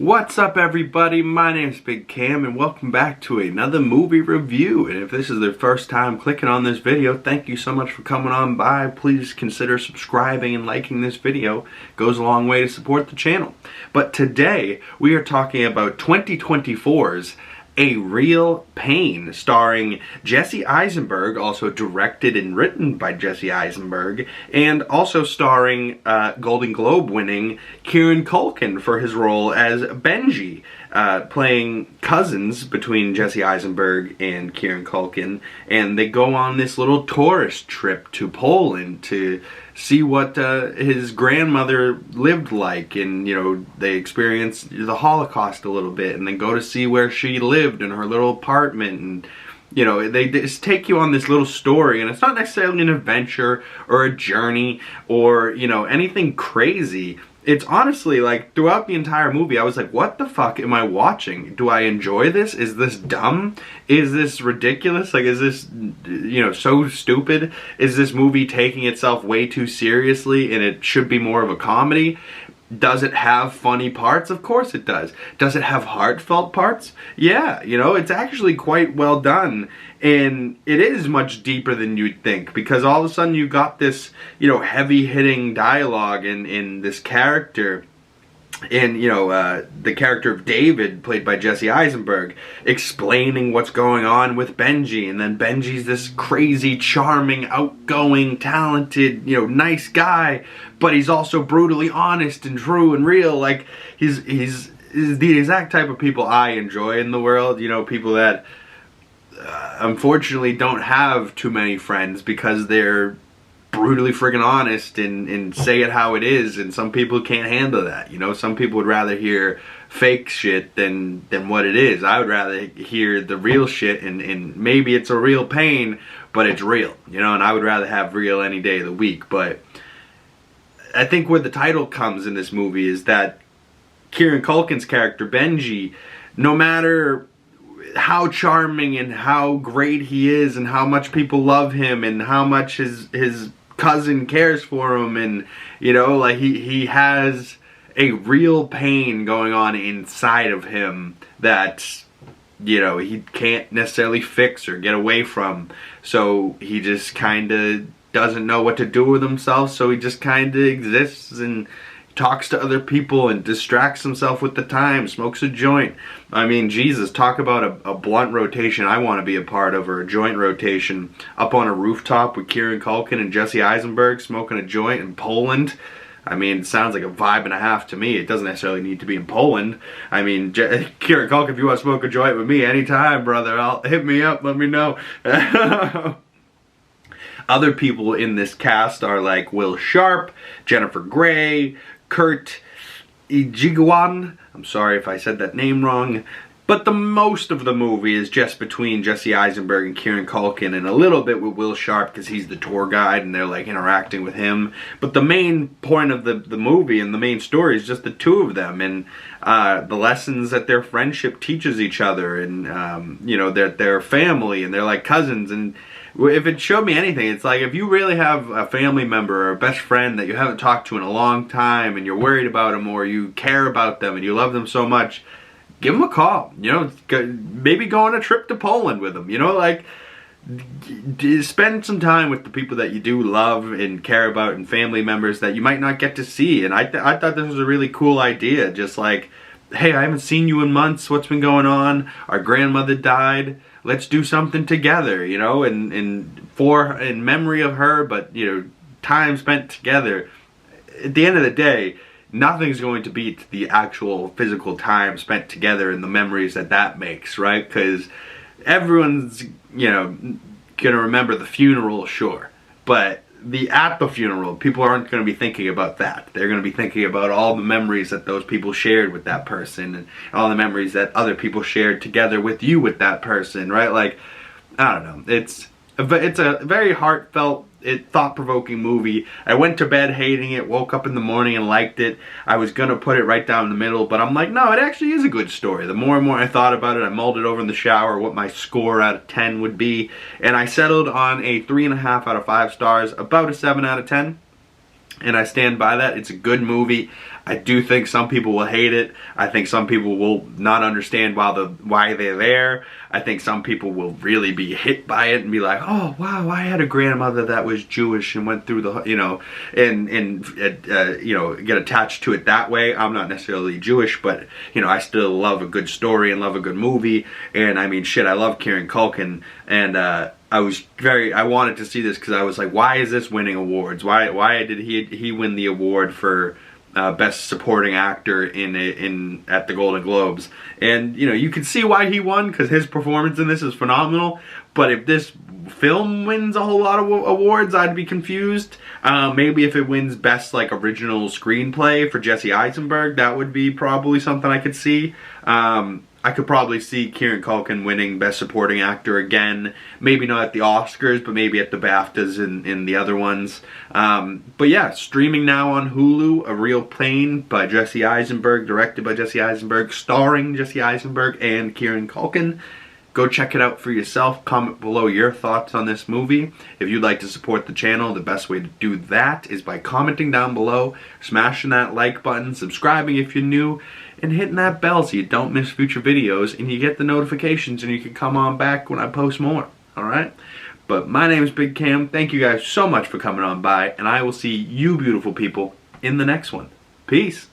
What's up, everybody? My name's Big Cam and welcome back to another movie review. And if this is their first time clicking on this video, thank you so much for coming on by. Please consider subscribing and liking this video. It goes a long way to support the channel. But today we are talking about 2024's A Real Pain, starring Jesse Eisenberg, also directed and written by Jesse Eisenberg, and also starring Golden Globe winning Kieran Culkin for his role as Benji, playing cousins between Jesse Eisenberg and Kieran Culkin, and they go on this little tourist trip to Poland to see what his grandmother lived like, and they experience the Holocaust a little bit, and then go to see where she lived in her little apartment, and they just take you on this little story, and it's not necessarily an adventure or a journey or anything crazy. It's honestly, like, throughout the entire movie, I was like, what the fuck am I watching? Do I enjoy this? Is this dumb? Is this ridiculous? Like, is this, so stupid? Is this movie taking itself way too seriously and it should be more of a comedy? Does it have funny parts? Of course it does. Does it have heartfelt parts? Yeah, it's actually quite well done. And it is much deeper than you'd think, because all of a sudden you got this, heavy-hitting dialogue in this character. And, the character of David, played by Jesse Eisenberg, explaining what's going on with Benji. And then Benji's this crazy, charming, outgoing, talented, nice guy. But he's also brutally honest and true and real. Like, he's the exact type of people I enjoy in the world. People that unfortunately don't have too many friends because they're brutally friggin' honest and say it how it is, and some people can't handle that. Some people would rather hear fake shit than what it is. I would rather hear the real shit, and maybe it's a real pain, but it's real, and I would rather have real any day of the week. But I think where the title comes in this movie is that Kieran Culkin's character, Benji, no matter how charming and how great he is and how much people love him and how much his cousin cares for him, and like he has a real pain going on inside of him that he can't necessarily fix or get away from. So he just kind of doesn't know what to do with himself, so he just kind of exists and talks to other people and distracts himself with the time, smokes a joint. I mean, Jesus, talk about a blunt rotation I want to be a part of, or a joint rotation, up on a rooftop with Kieran Culkin and Jesse Eisenberg smoking a joint in Poland. I mean, it sounds like a vibe and a half to me. It doesn't necessarily need to be in Poland. I mean, Kieran Culkin, if you want to smoke a joint with me anytime, brother, hit me up, let me know. Other people in this cast are like Will Sharp, Jennifer Grey, Kurt Ijigwan. I'm sorry if I said that name wrong. But the most of the movie is just between Jesse Eisenberg and Kieran Culkin, and a little bit with Will Sharp because he's the tour guide and they're like interacting with him. But the main point of the movie and the main story is just the two of them, and the lessons that their friendship teaches each other, and their family, and they're like cousins. And if it showed me anything, it's like, if you really have a family member or a best friend that you haven't talked to in a long time, and you're worried about them, or you care about them and you love them so much, give them a call. Maybe go on a trip to Poland with them. Spend some time with the people that you do love and care about, and family members that you might not get to see. And I thought this was a really cool idea. Just like, hey, I haven't seen you in months. What's been going on? Our grandmother died. Let's do something together, in memory of her, but, time spent together. At the end of the day, nothing's going to beat the actual physical time spent together and the memories that makes, right? Because everyone's, going to remember the funeral, sure. But at the funeral, people aren't going to be thinking about that. They're going to be thinking about all the memories that those people shared with that person, and all the memories that other people shared together with you with that person, right? Like, I don't know. It's a very heartfelt, thought-provoking movie. I went to bed hating it, woke up in the morning and liked it. I was going to put it right down the middle, but I'm like, no, it actually is a good story. The more and more I thought about it, I mulled it over in the shower, what my score out of 10 would be, and I settled on a 3.5 out of 5 stars, about a 7 out of 10. And I stand by that. It's a good movie. I do think some people will hate it. I think some people will not understand why they're there. I think some people will really be hit by it and be like, oh wow, I had a grandmother that was Jewish and went through the, you know, and you know, get attached to it that way. I'm not necessarily Jewish, but you know, I still love a good story and love a good movie. And I mean, shit, I love Kieran Culkin, and I wanted to see this because I was like, why is this winning awards? Why did he win the award for Best Supporting Actor at the Golden Globes? And you know, you can see why he won, because his performance in this is phenomenal. But if this film wins a whole lot of awards, I'd be confused. Maybe if it wins Best like Original Screenplay for Jesse Eisenberg, that would be probably something I could see. I could probably see Kieran Culkin winning Best Supporting Actor again. Maybe not at the Oscars, but maybe at the BAFTAs and the other ones. But yeah, streaming now on Hulu, A Real Pain by Jesse Eisenberg, directed by Jesse Eisenberg, starring Jesse Eisenberg and Kieran Culkin. Go check it out for yourself. Comment below your thoughts on this movie. If you'd like to support the channel, the best way to do that is by commenting down below, smashing that like button, subscribing if you're new, and hitting that bell so you don't miss future videos and you get the notifications and you can come on back when I post more. Alright? But my name is Bigg Cam. Thank you guys so much for coming on by, and I will see you beautiful people in the next one. Peace.